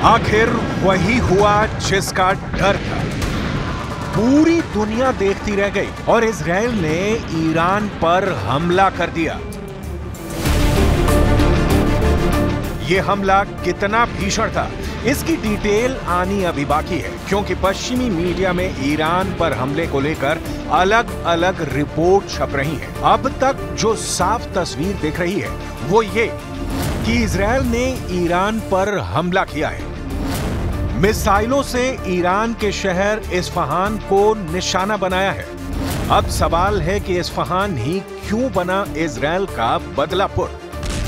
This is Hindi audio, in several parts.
आखिर वही हुआ जिसका डर था। पूरी दुनिया देखती रह गई और इजराइल ने ईरान पर हमला कर दिया। यह हमला कितना भीषण था, इसकी डिटेल आनी अभी बाकी है, क्योंकि पश्चिमी मीडिया में ईरान पर हमले को लेकर अलग अलग रिपोर्ट छप रही हैं। अब तक जो साफ तस्वीर दिख रही है वो ये कि इजराइल ने ईरान पर हमला किया है। मिसाइलों से ईरान के शहर इस्फहान को निशाना बनाया है। अब सवाल है कि इस्फहान ही क्यों बना इजराइल का बदलापुर।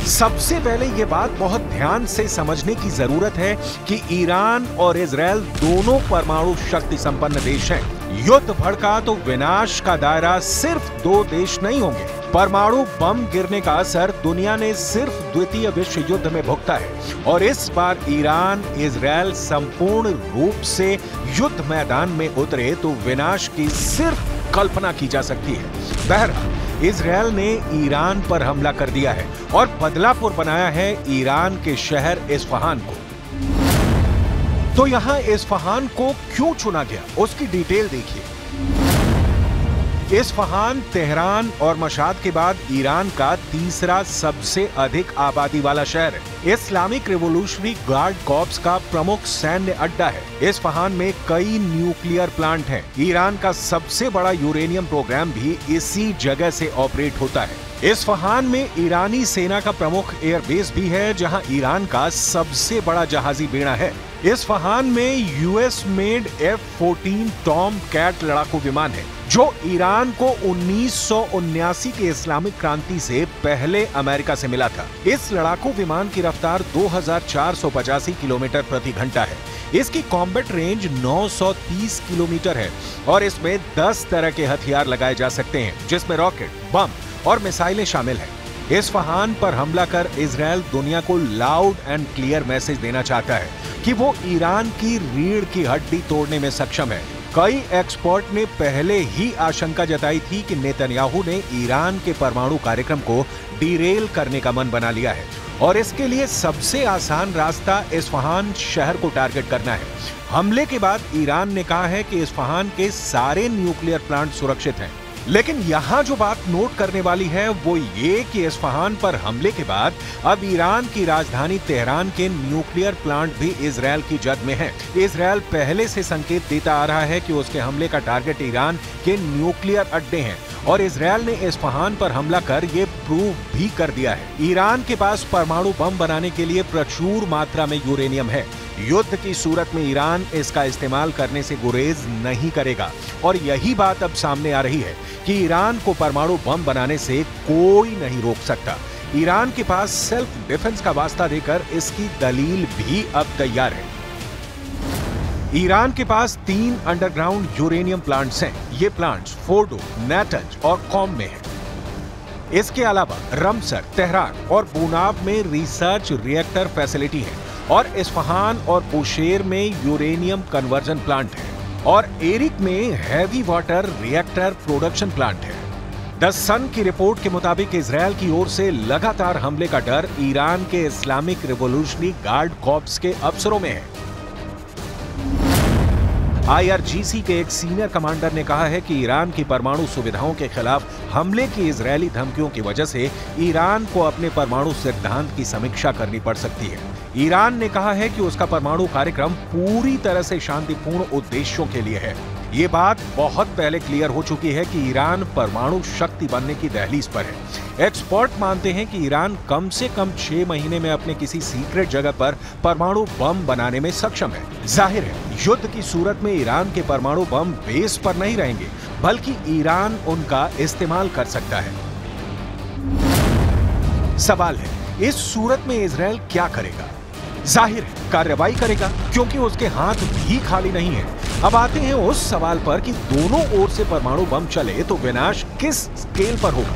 सबसे पहले यह बात बहुत ध्यान से समझने की जरूरत है कि ईरान और इजराइल दोनों परमाणु शक्ति संपन्न देश हैं। युद्ध भड़का तो विनाश का दायरा सिर्फ दो देश नहीं होंगे। परमाणु बम गिरने का असर दुनिया ने सिर्फ द्वितीय विश्व युद्ध में भुगता है और इस बार ईरान इजराइल संपूर्ण रूप से युद्ध मैदान में उतरे तो विनाश की सिर्फ कल्पना की जा सकती है। बहरहाल इजराइल ने ईरान पर हमला कर दिया है और बदलापुर बनाया है ईरान के शहर इस्फहान को। तो यहां इस्फहान को क्यों चुना गया, उसकी डिटेल देखिए। इस्फहान, तेहरान और मशाद के बाद ईरान का तीसरा सबसे अधिक आबादी वाला शहर है। इस्लामिक रिवॉल्यूशनरी गार्ड कॉर्प्स का प्रमुख सैन्य अड्डा है। इस्फहान में कई न्यूक्लियर प्लांट हैं। ईरान का सबसे बड़ा यूरेनियम प्रोग्राम भी इसी जगह से ऑपरेट होता है। इस्फहान में ईरानी सेना का प्रमुख एयरबेस भी है, जहां ईरान का सबसे बड़ा जहाजी बेड़ा है। इस्फहान में US made F-14 Tom cat लड़ाकू विमान है, जो ईरान को 1979 के इस्लामिक क्रांति से पहले अमेरिका से मिला था। इस लड़ाकू विमान की रफ्तार 2485 किलोमीटर प्रति घंटा है। इसकी कॉम्बैट रेंज 930 किलोमीटर है और इसमें 10 तरह के हथियार लगाए जा सकते हैं, जिसमें रॉकेट, बम और मिसाइलें शामिल हैं। इस्फहान पर हमला कर इजराइल दुनिया को लाउड एंड क्लियर मैसेज देना चाहता है कि वो ईरान की रीढ़ की हड्डी तोड़ने में सक्षम है। कई एक्सपर्ट ने पहले ही आशंका जताई थी कि नेतन्याहू ने ईरान के परमाणु कार्यक्रम को डिरेल करने का मन बना लिया है और इसके लिए सबसे आसान रास्ता इस्फहान शहर को टारगेट करना है। हमले के बाद ईरान ने कहा है कि इस्फहान के सारे न्यूक्लियर प्लांट सुरक्षित हैं। लेकिन यहाँ जो बात नोट करने वाली है वो ये कि इस्फहान पर हमले के बाद अब ईरान की राजधानी तेहरान के न्यूक्लियर प्लांट भी इजराइल की जद में है। इजराइल पहले से संकेत देता आ रहा है कि उसके हमले का टारगेट ईरान के न्यूक्लियर अड्डे हैं और इजराइल ने इस्फहान पर हमला कर ये प्रूव भी कर दिया है। ईरान के पास परमाणु बम बनाने के लिए प्रचुर मात्रा में यूरेनियम है। युद्ध की सूरत में ईरान इसका इस्तेमाल करने से गुरेज नहीं करेगा और यही बात अब सामने आ रही है कि ईरान को परमाणु बम बनाने से कोई नहीं रोक सकता। ईरान के पास सेल्फ डिफेंस का वास्ता देकर इसकी दलील भी अब तैयार है। ईरान के पास 3 अंडरग्राउंड यूरेनियम प्लांट्स हैं। ये प्लांट्स फोर्डो, नेटंज और कॉम में हैं। इसके अलावा रमसर, तेहरान और बुनाव में रिसर्च रिएक्टर फैसिलिटी है और इस्फहान और बुशेर में यूरेनियम कन्वर्जन प्लांट है और एरिक में heavy water reactor production plant है। द सन की रिपोर्ट के मुताबिक इजराइल की ओर से लगातार हमले का डर ईरान के इस्लामिक रिवॉल्यूशनरी गार्ड कॉर्प्स के अफसरों में है। IRGC के एक सीनियर कमांडर ने कहा है कि ईरान की परमाणु सुविधाओं के खिलाफ हमले की इजरायली धमकियों की वजह से ईरान को अपने परमाणु सिद्धांत की समीक्षा करनी पड़ सकती है। ईरान ने कहा है कि उसका परमाणु कार्यक्रम पूरी तरह से शांतिपूर्ण उद्देश्यों के लिए है। ये बात बहुत पहले क्लियर हो चुकी है कि ईरान परमाणु शक्ति बनने की दहलीज पर है। एक्सपर्ट मानते हैं कि ईरान कम से कम 6 महीने में अपने किसी सीक्रेट जगह पर परमाणु बम बनाने में सक्षम है। जाहिर है, युद्ध की सूरत में ईरान के परमाणु बम बेस पर नहीं रहेंगे, बल्कि ईरान उनका इस्तेमाल कर सकता है। सवाल है, इस सूरत में इजराइल क्या करेगा? जाहिर है, कार्रवाई करेगा, क्योंकि उसके हाथ भी खाली नहीं है। अब आते हैं उस सवाल पर कि दोनों ओर से परमाणु बम चले तो विनाश किस स्केल पर होगा।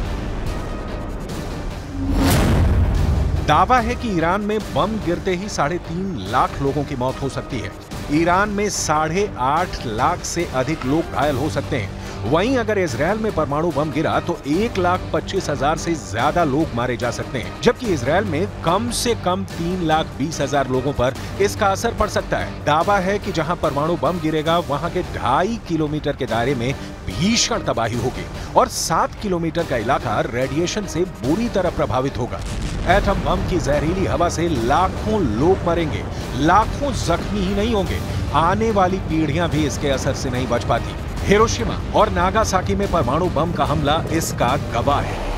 दावा है कि ईरान में बम गिरते ही 3.5 लाख लोगों की मौत हो सकती है। ईरान में 8.5 लाख से अधिक लोग घायल हो सकते हैं वहीं अगर इजराइल में परमाणु बम गिरा तो 1,25,000 से ज्यादा लोग मारे जा सकते हैं, जबकि इजराइल में कम से कम 3,20,000 लोगों पर इसका असर पड़ सकता है। दावा है कि जहां परमाणु बम गिरेगा वहां के 2.5 किलोमीटर के दायरे में भीषण तबाही होगी और 7 किलोमीटर का इलाका रेडिएशन से बुरी तरह प्रभावित होगा। एटम बम की जहरीली हवा से लाखों लोग मरेंगे, लाखों जख्मी ही नहीं होंगे, आने वाली पीढ़ियां भी इसके असर से नहीं बच पाती। हिरोशिमा और नागासाकी में परमाणु बम का हमला इसका गवाह है।